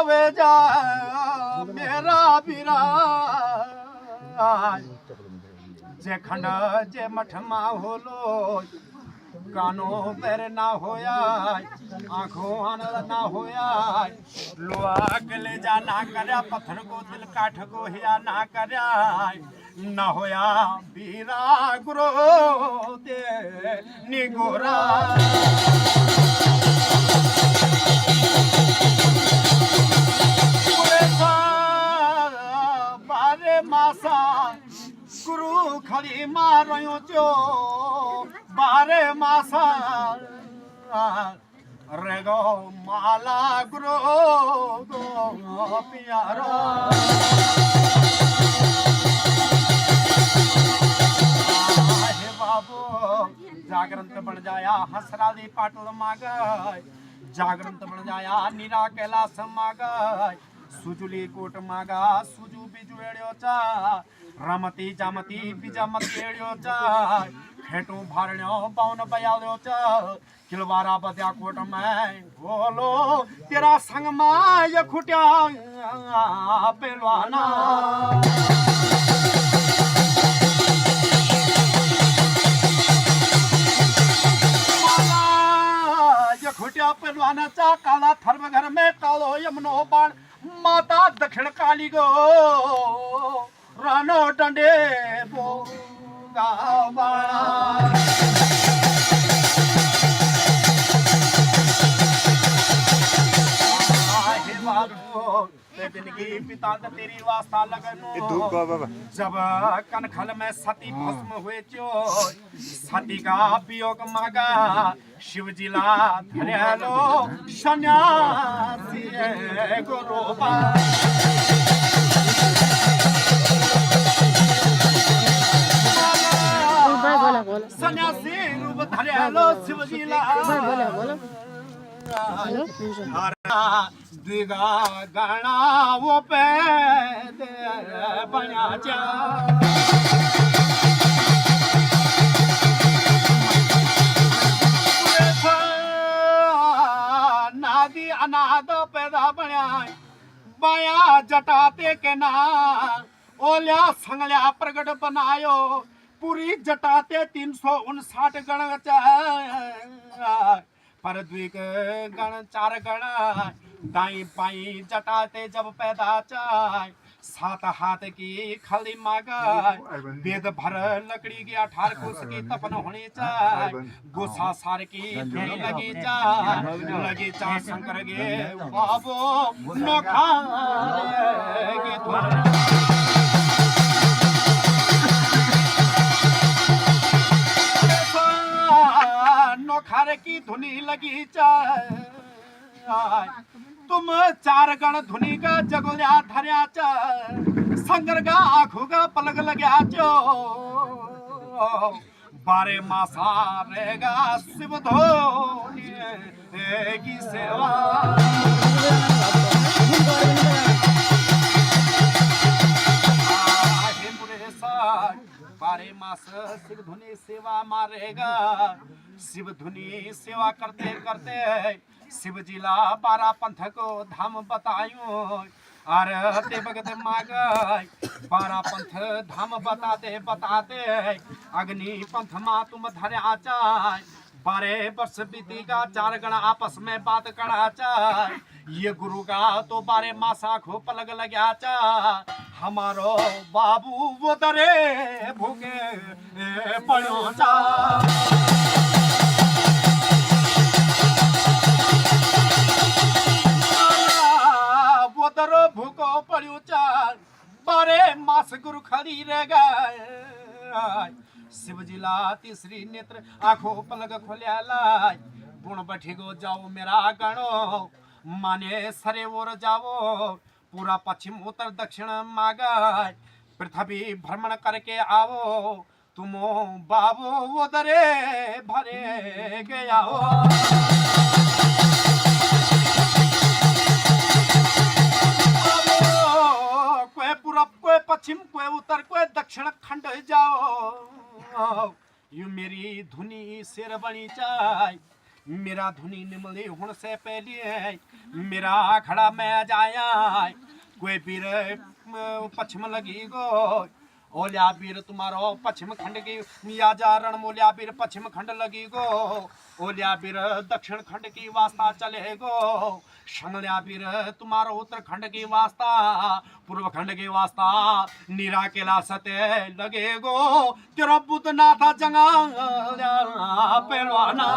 वे जा मेरा बीरा जे खंड जे मठ मा होलो कानो पैर ना होया आंखों आनल ना होया लोहा गले जा ना करया पत्थर को दिल काठ को हिया ना करया ना होया बीरा गुरो दे निगोरा बारे मासा गुरु खड़ी मारो चो बारे मासा रेगो माला गुरु गो प्यारो हे बाबू जागरंत बन जाया हसराली पाटल मागाय जागरंत बन जाया नीरा कैलास मागाय सुजुली कोट मागा सुजू बिजू एड़ियो चा रमती जामती बिजामती एड़ियो चा खेटू भारण्यो पावन बयाल्यो चा किलवारा बद्या कोट में बोलो तेरा संग मां ये खुट्या पेलवाना ये खुट्या पेलवाना चा काला थर्म घर में कालो यमनो बाण माता दक्षिण काली गो रानो डंडे बो गावाणा हे बाबू ते जिंदगी पिता तेरी वास्ता लगनो जब कनखल में सती भस्म हुए चो सती का वियोग मागा शिवजिला धरेलो सन्यासी गुरुबा सन्यासी रूप धरेलो शिवजिला दिगा गणा वो पे बना जा नादी अनाद पैदा बना बाया जटाते के ना ओल्या संगल्या प्रगट बनायो पूरी जटाते 359 गण पर द्विक गण 4 गण दाई पाई जटाते जब पैदा चाय 7 हाथ की खली मागाय वेद भर लकड़ी की 18 कोस की तपन होनी चाय गोसा सार की धुन लगी चाय शंकर गे बाबो नोखा गे नोखारे की धुनी लगी चाय तुम 4 गण धुनी का जगोल्या धर्या च संगर का आँखों का पलक लग्या चो 12 मासा रहेगा शिव धोनी की सेवा 12 मास शिव धुनी सेवा मारेगा शिव धुनी सेवा करते करते शिव जिला 12 पंथ को धाम बतायो अरे भगत माग 12 पंथ धाम बताते बताते अग्नि पंथ मा तुम धरे आचार 12 वर्ष बीती का 4 गण आपस में बात करा चाय ये गुरु का तो 12 मासा खो पलग लग्या चा हमारो बाबू वो दरे भूखे पड़ो चा वो दरो भूखो पड़ो चा 12 मास गुरु खड़ी रह गए शिवजिला तीसरी नेत्र आंखों पलक खोलिया लाई गुण बैठेगो जाओ मेरा गणो माने सरे ओर जाओ पूरा पश्चिम उत्तर दक्षिण मागाय पृथ्वी भ्रमण करके आओ तुमो बाबू उधरे भरे गया हो कोई पूरब कोई पश्चिम कोई उत्तर कोई दक्षिण खंड जाओ यू मेरी धुनी सिर बनी चाय मेरा धुनी निमले हुण से पहले मेरा खड़ा मैं जाया कोई पीर पश्चिम लगी गो ओलिया बीर तुम्हारो पश्चिम खंड की मिया जा रण मोलिया बीर पश्चिम खंड लगी गो ओलिया बीर दक्षिण खंड की वास्ता चले गो शंगलिया बीर तुम्हारो उत्तराखंड की वास्ता पूर्व खंड की वास्ता नीरा केला सते लगे गो तेरा बुद्ध नाथा जंगा पहलवाना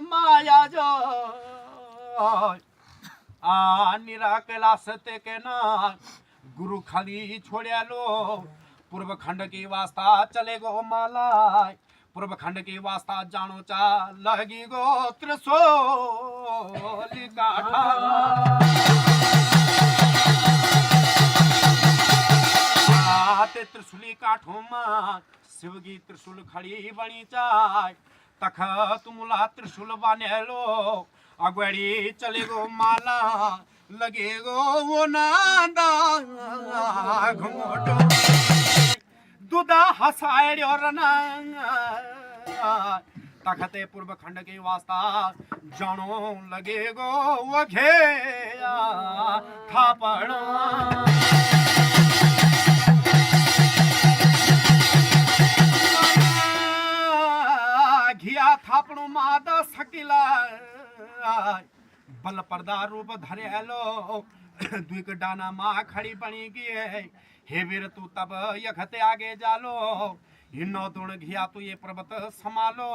माया जो निरा कैलाश ते के ना गुरु खाली छोड़िया लो पूर्व खंड की वास्ता चले गो माला पूर्व खंड की वास्ता जानो चा लगी गो त्रिशूल काठा ते त्रिशूली काठों में शिवगी त्रिशूल खड़ी बनी चाय तख तुमला त्रिशूल बाने लो अगवाड़ी चले गो माला लगे गो वो नादा घुंघटो दुदा हसाए और ना तखते पूर्व खंड के वास्ता जानो लगे गो वो घेया थापड़ा घिया थापणो मादा सकिला बल पर्दा रूप धरे लो द्विक डाना माँ खड़ी बनी गई हे वीर तू तब यखते आगे जालो हिन्नो तुण घिया तू ये पर्वत संभालो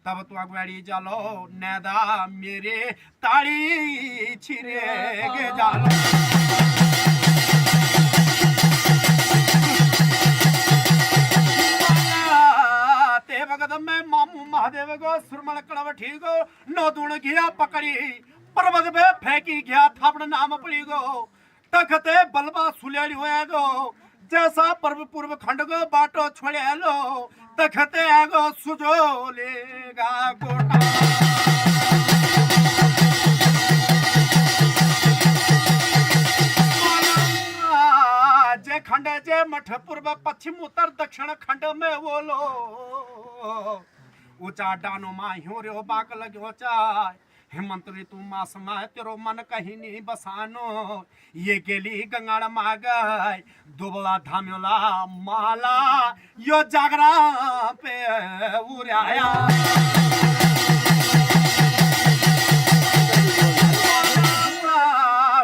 तब तू अगवाड़ी जालो नैदा मेरे ताड़ी छिरे गे जालो मैं मामू महादेव को सुरमल कड़वठी को नौ दूण घिया पकड़ी पर्वत पे फेंकी गया थापड़ नाम पड़ी गो तखते बलबा सुलियाली होया गो जैसा पर्व पूर्व खंड को बाटो छोड़े लो तखते आगो सुजो लेगा गोटा जे खंड जे मठ पूर्व पश्चिम उत्तर दक्षिण खंड में वो लो ऊंचा डानो मा ह्यो बाक लगो चाय हेमंत ऋतु मास मा तेरो मन कहीं नहीं बसानो ये गेली गंगाड़ मागय दुबला धाम्योला माला यो जागरा पे उड़ाया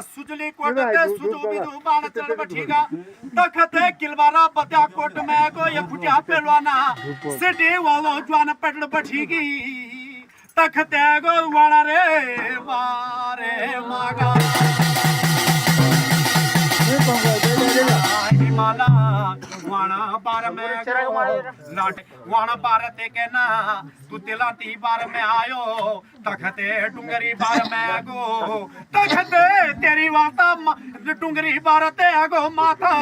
सुजली कोट ते सुजो बिदु बाण चढ़ बठीगा तखते किलवारा बत्या कोट में को ये फुटिया पहलवाना सिटी वालो जवान पटल बठीगी तखते गो वाड़ा रे मारे मागा हिमाला वाणा बार में लाट वाणा बार ते के ना तू तिलाती बार में आयो तखते डूंगरी बार में गो तखते तेरी वाता डूंगरी बार ते गो माता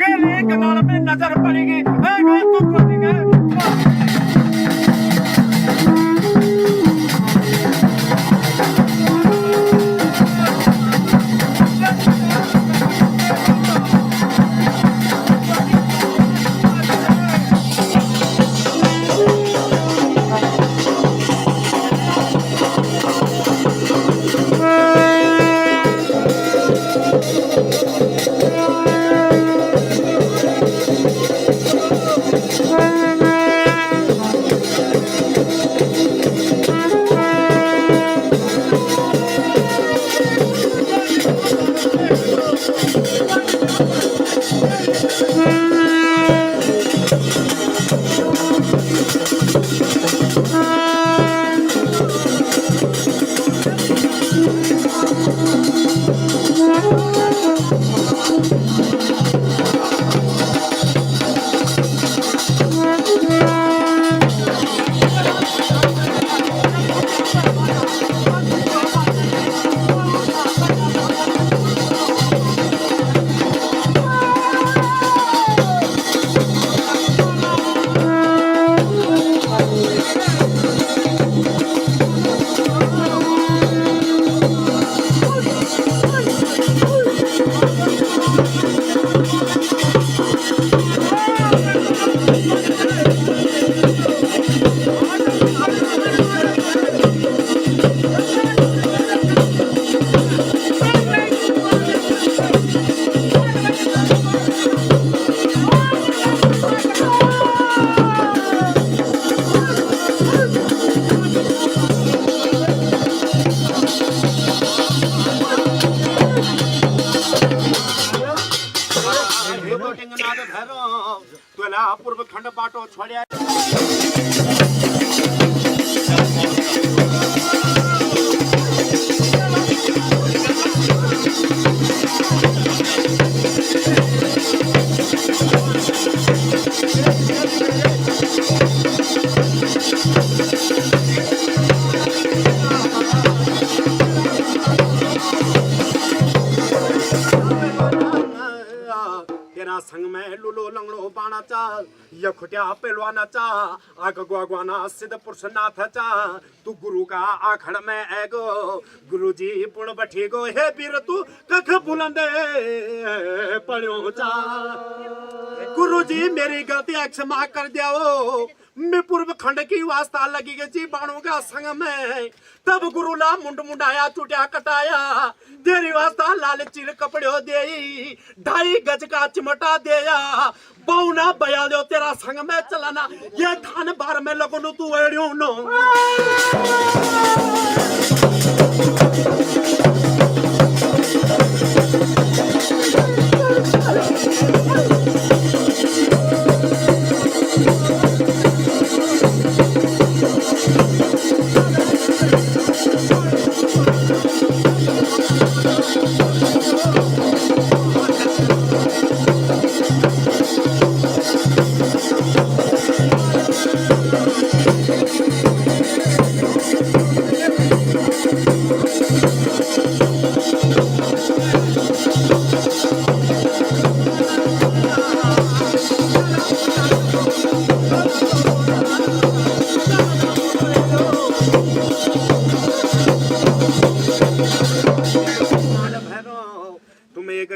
गली कनाल में नजर पड़ेगी गो तू पड़ेगी नाद भैरव तुला पूर्व खंड बाटो छोड़िया संग में लुलो लंगड़ो बाणा चा यखुटिया पहलवाना चा आग ग्वाग्वाना सिद्ध पुरुष नाथ चा तू गुरु का आखड़ में एगो गुरु जी पुण बैठी गो हे पीर तू कख बुलंदे पड़ो चा गुरु जी मेरी गलती क्षमा कर दियो मैं पूर्व खंड की वास्ता लगी गई जी बाणों का संग में तब गुरु ला मुंड मुंडाया चुटिया कटाया तेरी वास्ता लाल चिर कपड़े दे 2.5 गज का चिमटा दिया बहुना बया दो तेरा संग में चलाना ये थान बार में लगो तू एड़ियो नो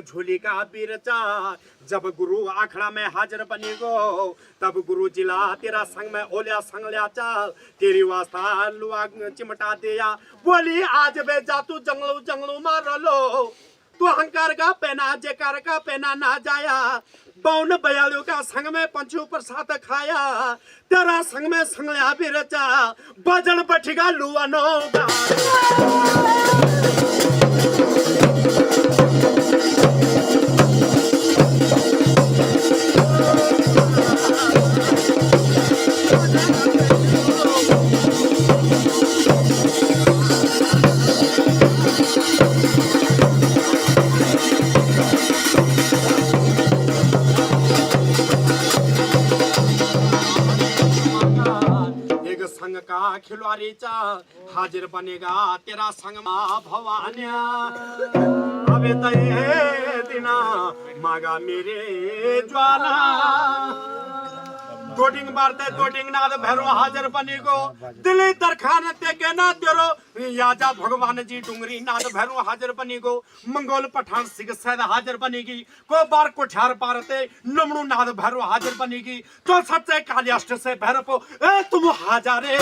झोली का बीर चा जब गुरु आखड़ा में हाजिर बनी गो तब गुरु जिला तेरा संग में ओलिया संग लिया चा तेरी वास्ता लुआ चिमटा दिया बोली आज बे जातू जंगलू जंगलू मार लो तू अहंकार का पहना जेकार का पहना ना जाया बाउन बयालियों का संग में पंचू प्रसाद खाया तेरा संग में संग लिया बीर चा बजन बैठेगा लुआ नोगा खिलवाड़ी चा हाजिर बनेगा तेरा संग मां भवानिया अबे तय दिना मागा मेरे ज्वाला दोटिंग मारते दोटिंग नाद भैरो हाजिर बनी को दिल्ली दरखान ते के ना तेरो याजा भगवान जी डुंगरी नाद भैरो हाजिर बनी को मंगोल पठान सिंह सैद हाजिर बनेगी को बार कोठार पारते नमणु नाद भैरो हाजिर बनेगी तो सच्चे कालियाष्ट से भैरो को ए तुम हाजारे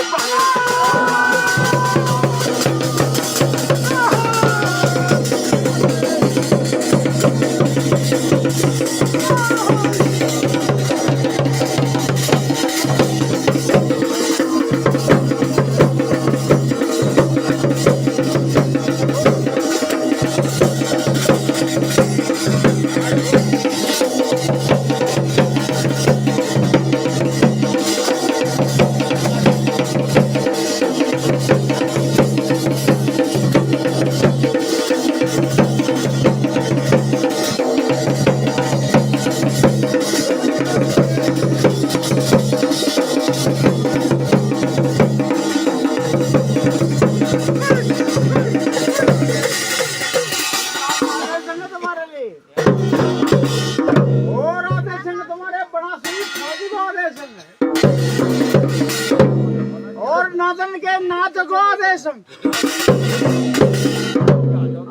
नादन के नाच को आदेशम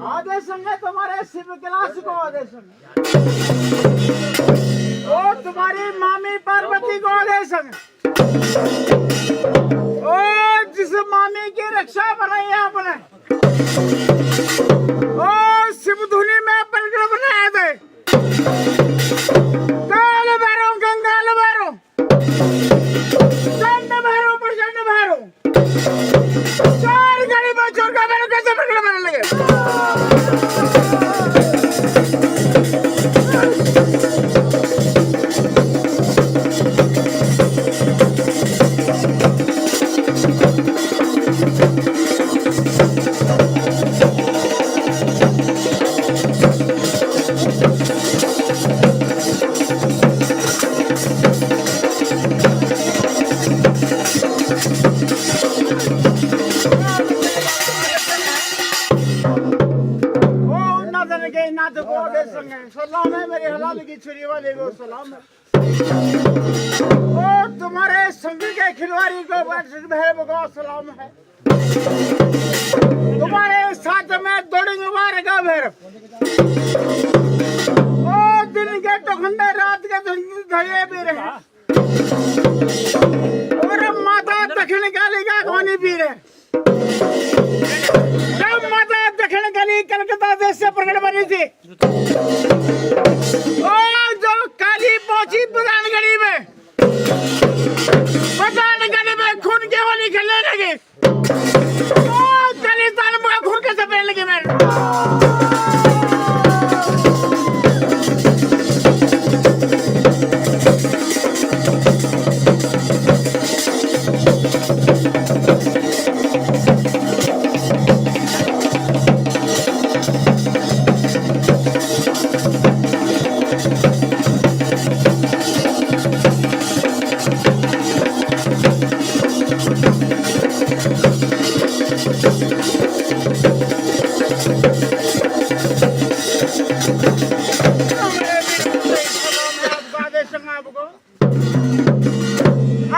आदेशम है तुम्हारे शिव क्लास को आदेशम और तुम्हारी मामी पार्वती को आदेशम और जिस मामी की रक्षा बनाई आपने और शिव धुनी में पलट बनाए थे काल भैरव गंगाल भैरव चंड भैरव प्रचंड भैरव चार गाड़ी में चोर का भैरव कैसे पकड़ मारने लगे लाल की छुरी वाले को सलाम है। और तुम्हारे संग के खिलवाड़ी को भैरव को सलाम है। तुम्हारे साथ में दौड़ेंगे मारे का भैरव। ओ दिन के टुकड़े रात के धड़े भी रहे। और माता दक्षिण काली का पानी पी रहे। जब माता दक्षिण काली कलकत्ता देश से प्रकट बनी थी, और जब काली पहुंची बदानगढ़ी में, बदानगढ़ी में खून के होली खेलने लगी। काली तान में खून कैसे बहने लगी मेरे।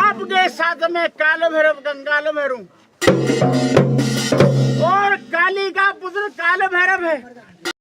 आपके साथ में काल भैरव कंगाल भैरू और काली का पुत्र काल भैरव है।